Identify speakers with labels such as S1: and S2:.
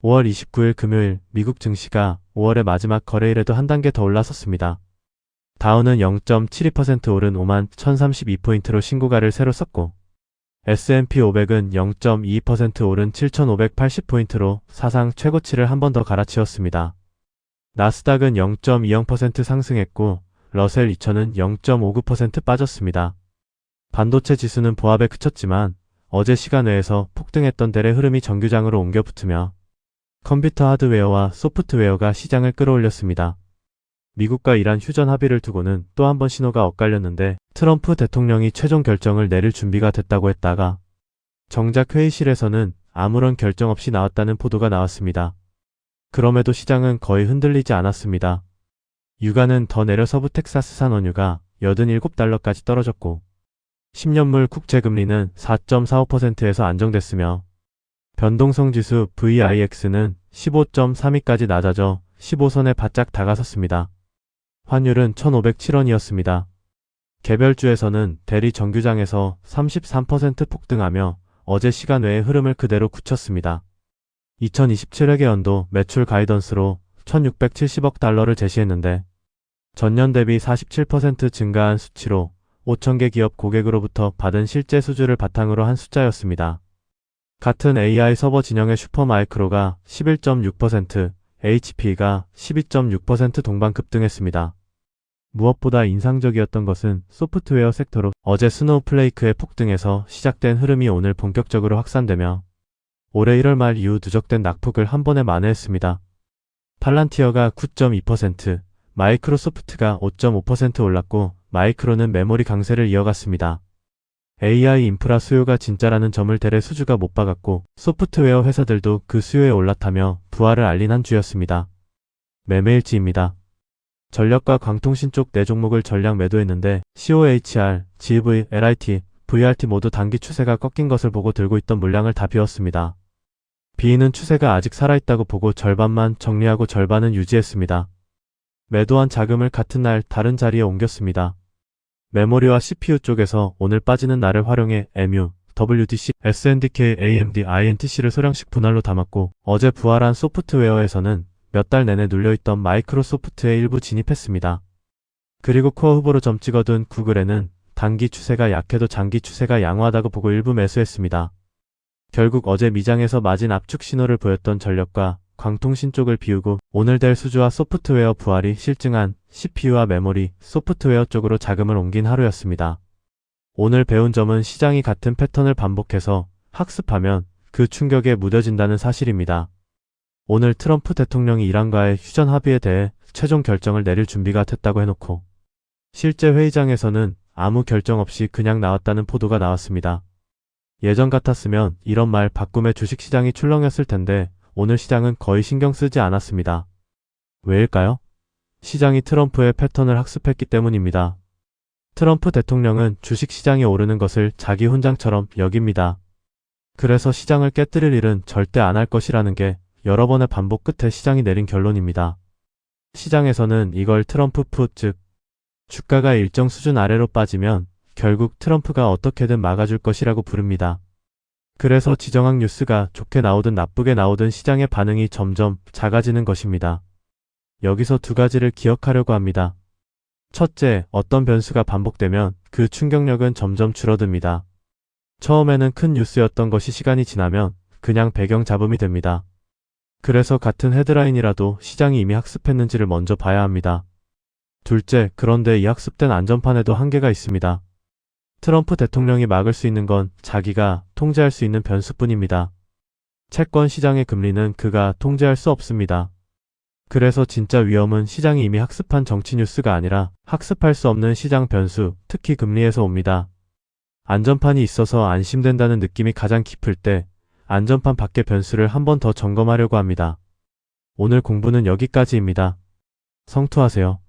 S1: 5월 29일 금요일 미국 증시가 5월의 마지막 거래일에도 한 단계 더 올라섰습니다. 다우는 0.72% 오른 51,032포인트로 신고가를 새로 썼고 S&P 500은 0.22% 오른 7,580포인트로 사상 최고치를 한 번 더 갈아치웠습니다. 나스닥은 0.20% 상승했고 러셀 2000은 0.59% 빠졌습니다. 반도체 지수는 보합에 그쳤지만 어제 시간 외에서 폭등했던 델의 흐름이 정규장으로 옮겨 붙으며 컴퓨터 하드웨어와 소프트웨어가 시장을 끌어올렸습니다. 미국과 이란 휴전 합의를 두고는 또 한 번 신호가 엇갈렸는데 트럼프 대통령이 최종 결정을 내릴 준비가 됐다고 했다가 정작 회의실에서는 아무런 결정 없이 나왔다는 보도가 나왔습니다. 그럼에도 시장은 거의 흔들리지 않았습니다. 유가는 더 내려 서부 텍사스산 원유가 87달러까지 떨어졌고 10년물 국채금리는 4.45%에서 안정됐으며 변동성 지수 VIX는 15.32까지 낮아져 15선에 바짝 다가섰습니다. 환율은 1,507원이었습니다. 개별주에서는 대리 정규장에서 33% 폭등하며 어제 시간 외의 흐름을 그대로 굳혔습니다. 2027회계 연도 매출 가이던스로 1,670억 달러를 제시했는데 전년 대비 47% 증가한 수치로 5,000개 기업 고객으로부터 받은 실제 수주를 바탕으로 한 숫자였습니다. 같은 AI 서버 진영의 슈퍼마이크로가 11.6%, HP가 12.6% 동반 급등했습니다. 무엇보다 인상적이었던 것은 소프트웨어 섹터로 어제 스노우플레이크의 폭등에서 시작된 흐름이 오늘 본격적으로 확산되며 올해 1월 말 이후 누적된 낙폭을 한 번에 만회했습니다. 팔란티어가 9.2%, 마이크로소프트가 5.5% 올랐고 마이크로는 메모리 강세를 이어갔습니다. AI 인프라 수요가 진짜라는 점을 델의 수주가 못 박았고 소프트웨어 회사들도 그 수요에 올랐다며 부활을 알린 한 주였습니다. 매매일지입니다. 전력과 광통신 쪽 4종목을 전량 매도했는데 COHR, GV, LIT, VRT 모두 단기 추세가 꺾인 것을 보고 들고 있던 물량을 다 비웠습니다. 비는 추세가 아직 살아있다고 보고 절반만 정리하고 절반은 유지했습니다. 매도한 자금을 같은 날 다른 자리에 옮겼습니다. 메모리와 CPU 쪽에서 오늘 빠지는 날을 활용해 MU, WDC, SNDK, AMD, INTC를 소량씩 분할로 담았고 어제 부활한 소프트웨어에서는 몇 달 내내 눌려있던 마이크로소프트에 일부 진입했습니다. 그리고 코어 후보로 점 찍어둔 구글에는 단기 추세가 약해도 장기 추세가 양호하다고 보고 일부 매수했습니다. 결국 어제 미장에서 마진 압축 신호를 보였던 전력과 광통신 쪽을 비우고 오늘 델 수주와 소프트웨어 부활이 실증한 CPU와 메모리, 소프트웨어 쪽으로 자금을 옮긴 하루였습니다. 오늘 배운 점은 시장이 같은 패턴을 반복해서 학습하면 그 충격에 무뎌진다는 사실입니다. 오늘 트럼프 대통령이 이란과의 휴전 합의에 대해 최종 결정을 내릴 준비가 됐다고 해놓고 실제 회의장에서는 아무 결정 없이 그냥 나왔다는 보도가 나왔습니다. 예전 같았으면 이런 말 바꿈에 주식시장이 출렁였을 텐데 오늘 시장은 거의 신경 쓰지 않았습니다. 왜일까요? 시장이 트럼프의 패턴을 학습했기 때문입니다. 트럼프 대통령은 주식시장이 오르는 것을 자기 훈장처럼 여깁니다. 그래서 시장을 깨뜨릴 일은 절대 안 할 것이라는 게 여러 번의 반복 끝에 시장이 내린 결론입니다. 시장에서는 이걸 트럼프 풋, 즉 주가가 일정 수준 아래로 빠지면 결국 트럼프가 어떻게든 막아줄 것이라고 부릅니다. 그래서 지정학 뉴스가 좋게 나오든 나쁘게 나오든 시장의 반응이 점점 작아지는 것입니다. 여기서 두 가지를 기억하려고 합니다. 첫째, 어떤 변수가 반복되면 그 충격력은 점점 줄어듭니다. 처음에는 큰 뉴스였던 것이 시간이 지나면 그냥 배경 잡음이 됩니다. 그래서 같은 헤드라인이라도 시장이 이미 학습했는지를 먼저 봐야 합니다. 둘째, 그런데 이 학습된 안전판에도 한계가 있습니다. 트럼프 대통령이 막을 수 있는 건 자기가 통제할 수 있는 변수뿐입니다. 채권 시장의 금리는 그가 통제할 수 없습니다. 그래서 진짜 위험은 시장이 이미 학습한 정치 뉴스가 아니라 학습할 수 없는 시장 변수, 특히 금리에서 옵니다. 안전판이 있어서 안심된다는 느낌이 가장 깊을 때 안전판 밖의 변수를 한 번 더 점검하려고 합니다. 오늘 공부는 여기까지입니다. 성투하세요.